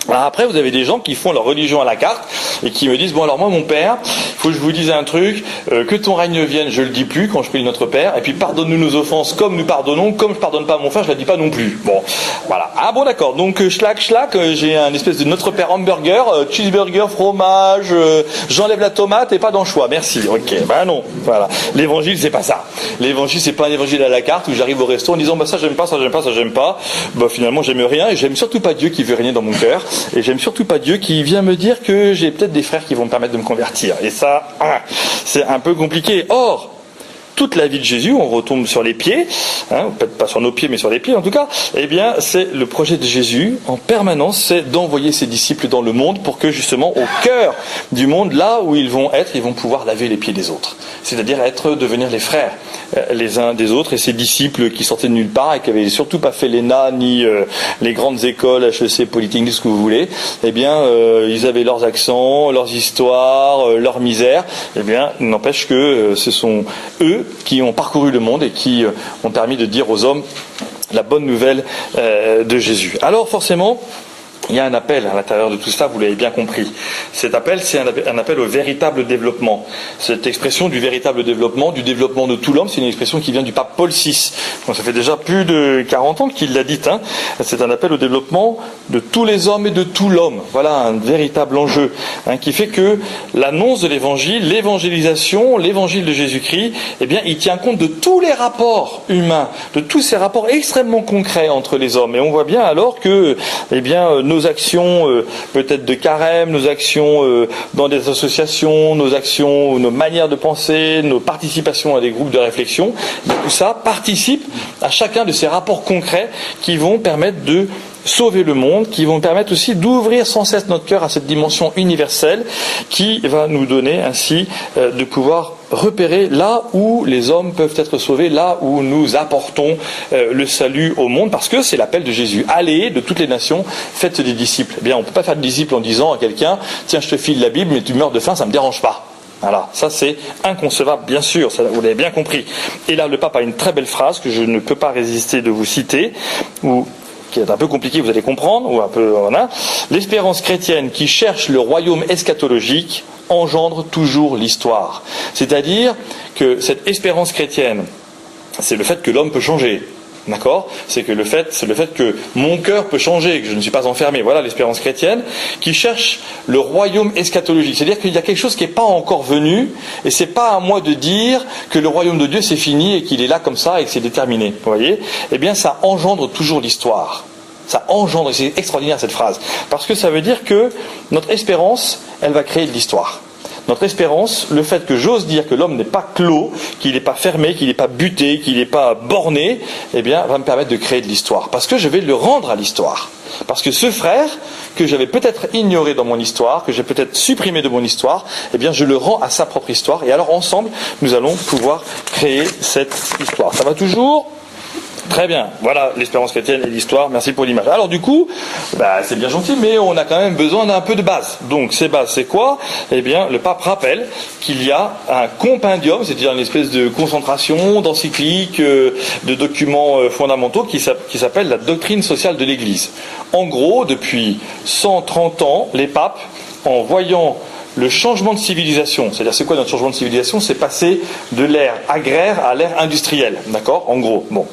Alors après, vous avez des gens qui font leur religion à la carte et qui me disent bon alors moi mon père, il faut que je vous dise un truc, que ton règne vienne, je le dis plus quand je prie notre Père, et puis pardonne-nous nos offenses comme nous pardonnons, comme je pardonne pas à mon frère, je la dis pas non plus. Bon, voilà. Ah bon d'accord. Donc schlack, j'ai un espèce de notre Père hamburger, cheeseburger, fromage, j'enlève la tomate et pas d'anchois. Merci. Ok. Ben non. Voilà. L'évangile c'est pas ça. L'évangile c'est pas un évangile à la carte où j'arrive au resto en disant ça j'aime pas, ça j'aime pas, ça j'aime pas. Finalement j'aime rien et j'aime surtout pas Dieu qui veut régner dans mon cœur. Et j'aime surtout pas Dieu qui vient me dire que j'ai peut-être des frères qui vont me permettre de me convertir. Et ça, c'est un peu compliqué. Or, toute la vie de Jésus, on retombe sur les pieds, peut-être pas sur nos pieds, mais sur les pieds en tout cas, eh bien, c'est le projet de Jésus, en permanence, c'est d'envoyer ses disciples dans le monde pour que, justement, au cœur du monde, là où ils vont être, ils vont pouvoir laver les pieds des autres. C'est-à-dire devenir les frères les uns des autres, et ces disciples qui sortaient de nulle part et qui n'avaient surtout pas fait l'ENA, ni les grandes écoles, HEC, Polytechnique, ce que vous voulez, eh bien, ils avaient leurs accents, leurs histoires, leur misère, eh bien, il n'empêche que ce sont eux qui ont parcouru le monde et qui ont permis de dire aux hommes la bonne nouvelle de Jésus. Alors forcément, il y a un appel à l'intérieur de tout ça, vous l'avez bien compris. Cet appel, c'est un appel au véritable développement. Cette expression du véritable développement, du développement de tout l'homme, c'est une expression qui vient du pape Paul VI. Donc, ça fait déjà plus de 40 ans qu'il l'a dite. C'est un appel au développement de tous les hommes et de tout l'homme. Voilà un véritable enjeu qui fait que l'annonce de l'évangile, l'évangélisation, l'évangile de Jésus-Christ, eh bien, il tient compte de tous les rapports humains, de tous ces rapports extrêmement concrets entre les hommes. Et on voit bien alors que, eh bien, nos actions peut-être de carême, nos actions dans des associations, nos actions, nos manières de penser, nos participations à des groupes de réflexion, tout ça participe à chacun de ces rapports concrets qui vont permettre de sauver le monde, qui vont permettre aussi d'ouvrir sans cesse notre cœur à cette dimension universelle qui va nous donner ainsi de pouvoir repérer là où les hommes peuvent être sauvés, là où nous apportons le salut au monde, parce que c'est l'appel de Jésus. Allez de toutes les nations, faites des disciples. Eh bien, on ne peut pas faire de disciples en disant à quelqu'un, tiens, je te file la Bible, mais tu meurs de faim, ça ne me dérange pas. Voilà, ça c'est inconcevable, bien sûr, ça, vous l'avez bien compris. Et là, le pape a une très belle phrase que je ne peux pas résister de vous citer, qui est un peu compliqué, vous allez comprendre, ou un peu, voilà. L'espérance chrétienne qui cherche le royaume eschatologique engendre toujours l'histoire. C'est-à-dire que cette espérance chrétienne, c'est le fait que l'homme peut changer. D'accord ? C'est le fait que mon cœur peut changer, que je ne suis pas enfermé. Voilà l'espérance chrétienne qui cherche le royaume eschatologique. C'est-à-dire qu'il y a quelque chose qui n'est pas encore venu, et c'est pas à moi de dire que le royaume de Dieu c'est fini et qu'il est là comme ça et que c'est déterminé. Vous voyez ? Eh bien, ça engendre toujours l'histoire. Ça engendre, c'est extraordinaire cette phrase, parce que ça veut dire que notre espérance, elle va créer de l'histoire. Notre espérance, le fait que j'ose dire que l'homme n'est pas clos, qu'il n'est pas fermé, qu'il n'est pas buté, qu'il n'est pas borné, eh bien, va me permettre de créer de l'histoire. Parce que je vais le rendre à l'histoire. Parce que ce frère, que j'avais peut-être ignoré dans mon histoire, que j'ai peut-être supprimé de mon histoire, eh bien, je le rends à sa propre histoire. Et alors, ensemble, nous allons pouvoir créer cette histoire. Ça va toujours ? Très bien, voilà l'espérance chrétienne et l'histoire, merci pour l'image. Alors du coup, c'est bien gentil, mais on a quand même besoin d'un peu de base. Donc ces bases, c'est quoi ? Eh bien, le pape rappelle qu'il y a un compendium, c'est-à-dire une espèce de concentration d'encycliques, de documents fondamentaux qui s'appelle la doctrine sociale de l'Église. En gros, depuis 130 ans, les papes, en voyant le changement de civilisation, c'est-à-dire c'est quoi notre changement de civilisation ? C'est passer de l'ère agraire à l'ère industrielle, d'accord ? En gros, bon.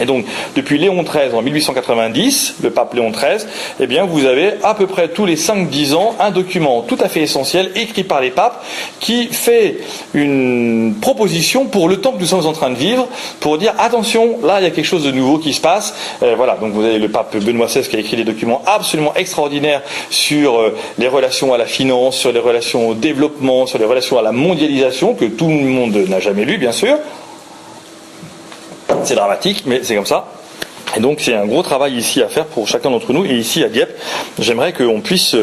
Et donc, depuis Léon XIII, en 1890, le pape Léon XIII, eh bien, vous avez à peu près tous les 5-10 ans un document tout à fait essentiel, écrit par les papes, qui fait une proposition pour le temps que nous sommes en train de vivre, pour dire, attention, là, il y a quelque chose de nouveau qui se passe. Voilà, donc vous avez le pape Benoît XVI qui a écrit des documents absolument extraordinaires sur les relations à la finance, sur les relations au développement, sur les relations à la mondialisation, que tout le monde n'a jamais lu, bien sûr. C'est dramatique, mais c'est comme ça. Et donc c'est un gros travail ici à faire pour chacun d'entre nous. Et ici à Dieppe, j'aimerais qu'on puisse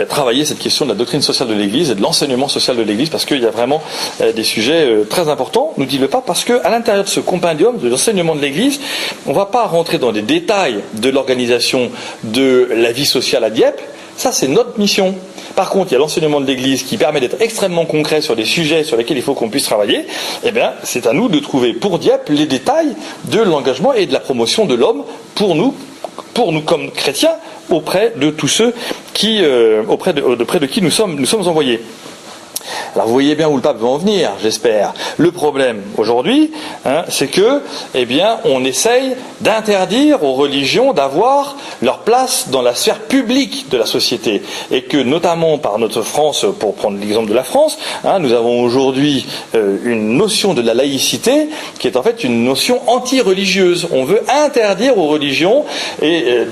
travailler cette question de la doctrine sociale de l'Église et de l'enseignement social de l'Église, parce qu'il y a vraiment des sujets très importants, nous dit le pape, parce qu'à l'intérieur de ce compendium de l'enseignement de l'Église, on ne va pas rentrer dans des détails de l'organisation de la vie sociale à Dieppe. Ça, c'est notre mission. Par contre, il y a l'enseignement de l'Église qui permet d'être extrêmement concret sur des sujets sur lesquels il faut qu'on puisse travailler. Eh bien, c'est à nous de trouver pour Dieppe les détails de l'engagement et de la promotion de l'homme pour nous comme chrétiens, auprès de tous ceux qui, auprès de qui nous sommes envoyés. Alors vous voyez bien où le pape veut en venir, j'espère. Le problème aujourd'hui, c'est que, eh bien, on essaye d'interdire aux religions d'avoir leur place dans la sphère publique de la société, et que notamment par notre France, pour prendre l'exemple de la France, nous avons aujourd'hui une notion de la laïcité qui est en fait une notion anti-religieuse. On veut interdire aux religions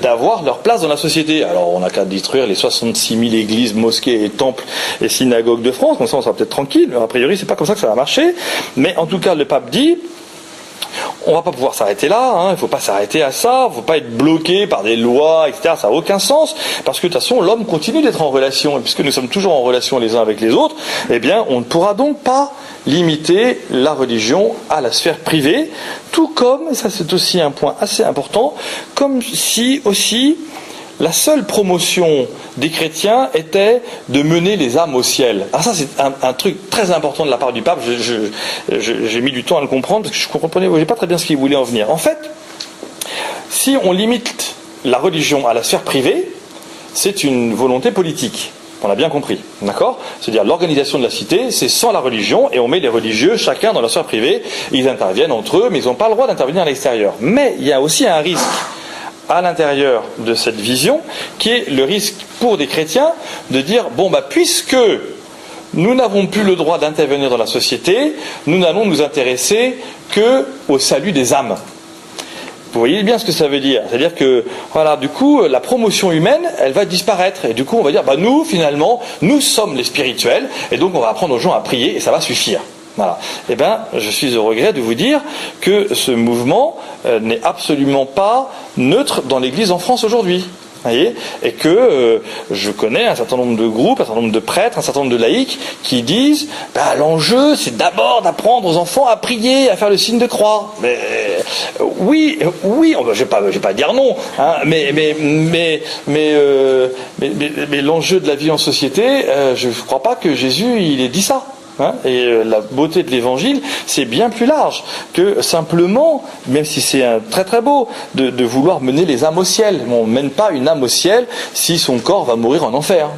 d'avoir leur place dans la société. Alors on n'a qu'à détruire les 66 000 églises, mosquées et temples et synagogues de France. comme ça on sera peut-être tranquille. A priori, c'est pas comme ça que ça va marcher. Mais en tout cas, le pape dit, on va pas pouvoir s'arrêter là, il ne faut pas s'arrêter à ça, il ne faut pas être bloqué par des lois, etc. Ça n'a aucun sens, parce que de toute façon, l'homme continue d'être en relation, et puisque nous sommes toujours en relation les uns avec les autres, eh bien, on ne pourra donc pas limiter la religion à la sphère privée, tout comme, et ça c'est aussi un point assez important, comme si aussi la seule promotion des chrétiens était de mener les âmes au ciel. Alors ça, c'est un truc très important de la part du pape. J'ai mis du temps à le comprendre parce que je ne comprenais pas très bien ce qu'il voulait en venir. En fait, si on limite la religion à la sphère privée, c'est une volonté politique. On l'a bien compris, d'accord ? C'est-à-dire l'organisation de la cité, c'est sans la religion, et on met les religieux chacun dans la sphère privée. Ils interviennent entre eux, mais ils n'ont pas le droit d'intervenir à l'extérieur. Mais il y a aussi un risque à l'intérieur de cette vision, qui est le risque pour des chrétiens de dire, puisque nous n'avons plus le droit d'intervenir dans la société, nous n'allons nous intéresser qu'au salut des âmes. Vous voyez bien ce que ça veut dire. C'est-à-dire que, voilà, du coup, la promotion humaine, elle va disparaître. Et du coup, on va dire, nous, finalement, nous sommes les spirituels, et donc on va apprendre aux gens à prier, et ça va suffire. Voilà. Eh bien, je suis au regret de vous dire que ce mouvement n'est absolument pas neutre dans l'Église en France aujourd'hui. Voyez, et que je connais un certain nombre de groupes, un certain nombre de prêtres, un certain nombre de laïcs qui disent l'enjeu c'est d'abord d'apprendre aux enfants à prier, à faire le signe de croix. Mais oui, je vais pas dire non, mais l'enjeu de la vie en société, je ne crois pas que Jésus il ait dit ça. Et la beauté de l'évangile, c'est bien plus large que simplement, même si c'est très très beau, de vouloir mener les âmes au ciel. On ne mène pas une âme au ciel si son corps va mourir en enfer.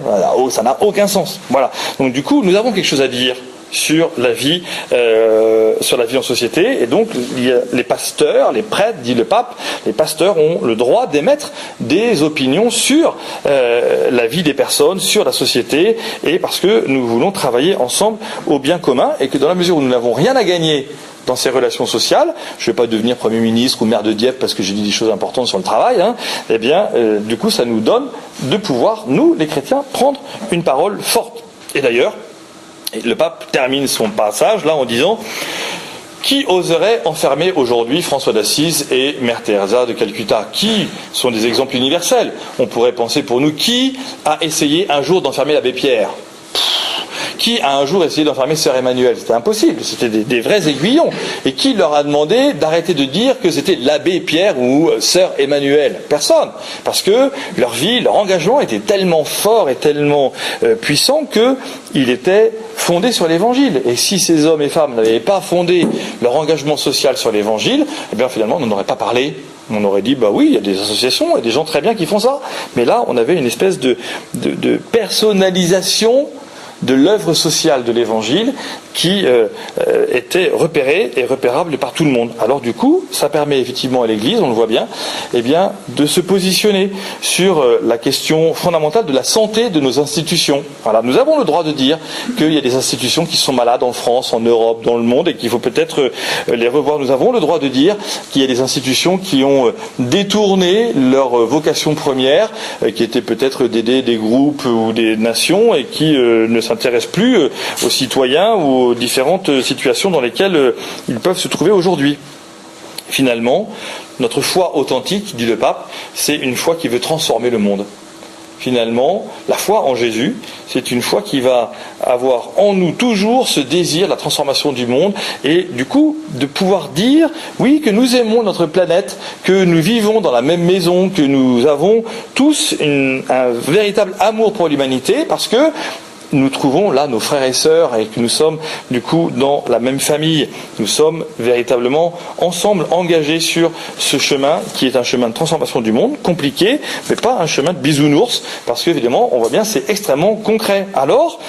Ça n'a aucun sens. Voilà. Donc du coup, nous avons quelque chose à dire sur la vie en société, et donc il y a les pasteurs, les prêtres, dit le pape, les pasteurs ont le droit d'émettre des opinions sur la vie des personnes, sur la société, et parce que nous voulons travailler ensemble au bien commun, et que dans la mesure où nous n'avons rien à gagner dans ces relations sociales, je ne vais pas devenir Premier ministre ou maire de Dieppe parce que j'ai dit des choses importantes sur le travail, du coup ça nous donne de pouvoir, nous les chrétiens, prendre une parole forte. Et d'ailleurs, le pape termine son passage là en disant « Qui oserait enfermer aujourd'hui François d'Assise et Mère Teresa de Calcutta ?» Qui sont des exemples universels. On pourrait penser pour nous, qui a essayé un jour d'enfermer l'abbé Pierre ? Qui a un jour essayé d'enfermer Sœur Emmanuelle ? C'était impossible, c'était des vrais aiguillons. Et qui leur a demandé d'arrêter de dire que c'était l'abbé Pierre ou Sœur Emmanuelle ? Personne. Parce que leur vie, leur engagement était tellement fort et tellement puissant qu'il était fondé sur l'Évangile. Et si ces hommes et femmes n'avaient pas fondé leur engagement social sur l'Évangile, eh bien finalement on n'en aurait pas parlé. On aurait dit, oui, il y a des associations, il y a des gens très bien qui font ça. Mais là, on avait une espèce de personnalisation de l'œuvre sociale de l'Évangile qui était repérée et repérable par tout le monde. Alors du coup, ça permet effectivement à l'Église, on le voit bien, de se positionner sur la question fondamentale de la santé de nos institutions. Voilà, nous avons le droit de dire qu'il y a des institutions qui sont malades en France, en Europe, dans le monde, et qu'il faut peut-être les revoir. Nous avons le droit de dire qu'il y a des institutions qui ont détourné leur vocation première, qui était peut-être d'aider des groupes ou des nations, et qui ne s'intéressent plus aux citoyens ou aux différentes situations dans lesquelles ils peuvent se trouver aujourd'hui. Finalement, notre foi authentique, dit le pape, c'est une foi qui veut transformer le monde. Finalement, la foi en Jésus, c'est une foi qui va avoir en nous toujours ce désir, la transformation du monde, et du coup, de pouvoir dire, oui, que nous aimons notre planète, que nous vivons dans la même maison, que nous avons tous un véritable amour pour l'humanité, parce que nous trouvons là nos frères et sœurs et que nous sommes du coup dans la même famille. Nous sommes véritablement ensemble engagés sur ce chemin qui est un chemin de transformation du monde, compliqué, mais pas un chemin de bisounours, parce qu'évidemment, on voit bien, c'est extrêmement concret. Alors,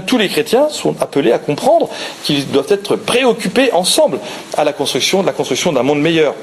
tous les chrétiens sont appelés à comprendre qu'ils doivent être préoccupés ensemble à la construction d'un monde meilleur.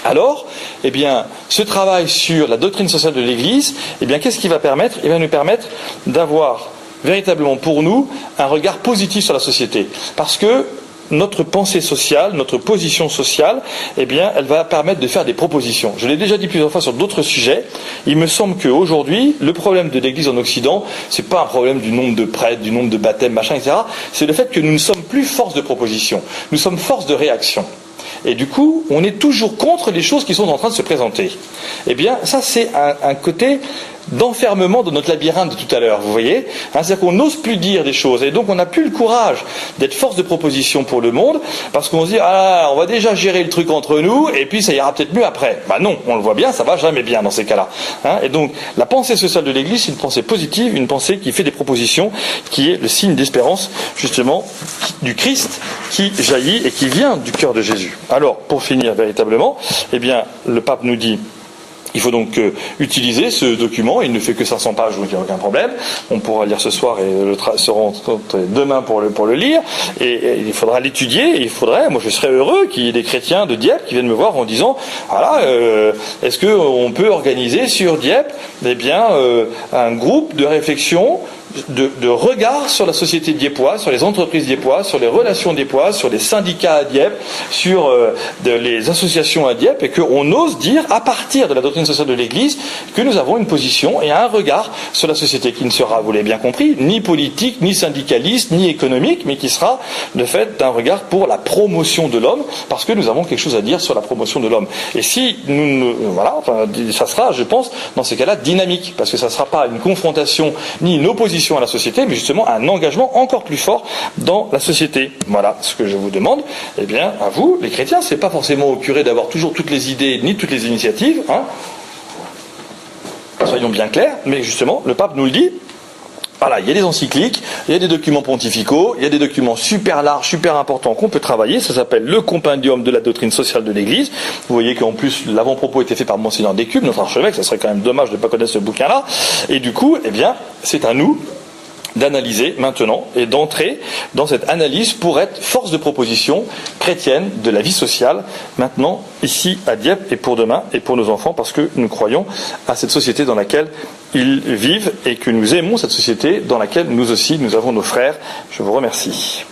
Alors, ce travail sur la doctrine sociale de l'Église, qu'est-ce qu'il va permettre ? Il va nous permettre d'avoir véritablement pour nous un regard positif sur la société. Parce que notre pensée sociale, notre position sociale, eh bien, elle va permettre de faire des propositions. Je l'ai déjà dit plusieurs fois sur d'autres sujets. Il me semble qu'aujourd'hui, le problème de l'Église en Occident, c'est pas un problème du nombre de prêtres, du nombre de baptêmes, machin, etc. C'est le fait que nous ne sommes plus force de proposition. Nous sommes force de réaction. Et du coup, on est toujours contre les choses qui sont en train de se présenter. Eh bien, ça, c'est un côté d'enfermement de notre labyrinthe de tout à l'heure, vous voyez, c'est-à-dire qu'on n'ose plus dire des choses, et donc on n'a plus le courage d'être force de proposition pour le monde, parce qu'on se dit, on va déjà gérer le truc entre nous, et puis ça ira peut-être mieux après. Non, on le voit bien, ça va jamais bien dans ces cas-là. Et donc, la pensée sociale de l'Église, c'est une pensée positive, une pensée qui fait des propositions, qui est le signe d'espérance, justement, du Christ, qui jaillit et qui vient du cœur de Jésus. Alors, pour finir véritablement, eh bien, le pape nous dit, il faut donc utiliser ce document, il ne fait que 500 pages, donc il n'y a aucun problème. On pourra lire ce soir et se rencontrer demain pour le lire. Et il faudra l'étudier, moi je serais heureux qu'il y ait des chrétiens de Dieppe qui viennent me voir en disant, est-ce qu'on peut organiser sur Dieppe, un groupe de réflexion, de regard sur la société dieppoise, sur les entreprises dieppoises, sur les relations dieppoises, sur les syndicats à Dieppe, sur les associations à Dieppe, et qu'on ose dire, à partir de la doctrine sociale de l'Église, que nous avons une position et un regard sur la société qui ne sera, vous l'avez bien compris, ni politique, ni syndicaliste, ni économique, mais qui sera le fait d'un regard pour la promotion de l'homme, parce que nous avons quelque chose à dire sur la promotion de l'homme. Et si ça sera, je pense, dans ces cas-là, dynamique, parce que ça ne sera pas une confrontation, ni une opposition à la société, mais justement un engagement encore plus fort dans la société. Voilà ce que je vous demande. Eh bien, à vous, les chrétiens, c'est pas forcément au curé d'avoir toujours toutes les idées, ni toutes les initiatives, soyons bien clairs, mais justement, le pape nous le dit. Voilà, il y a des encycliques, il y a des documents pontificaux, il y a des documents super larges, super importants qu'on peut travailler. Ça s'appelle le compendium de la doctrine sociale de l'Église. Vous voyez qu'en plus, l'avant-propos était fait par Monseigneur Descubes, notre archevêque. Ça serait quand même dommage de ne pas connaître ce bouquin-là. Et du coup, eh bien, c'est à nous d'analyser maintenant et d'entrer dans cette analyse pour être force de proposition chrétienne de la vie sociale, maintenant, ici à Dieppe, et pour demain, et pour nos enfants, parce que nous croyons à cette société dans laquelle ils vivent et que nous aimons cette société dans laquelle nous aussi, nous avons nos frères. Je vous remercie.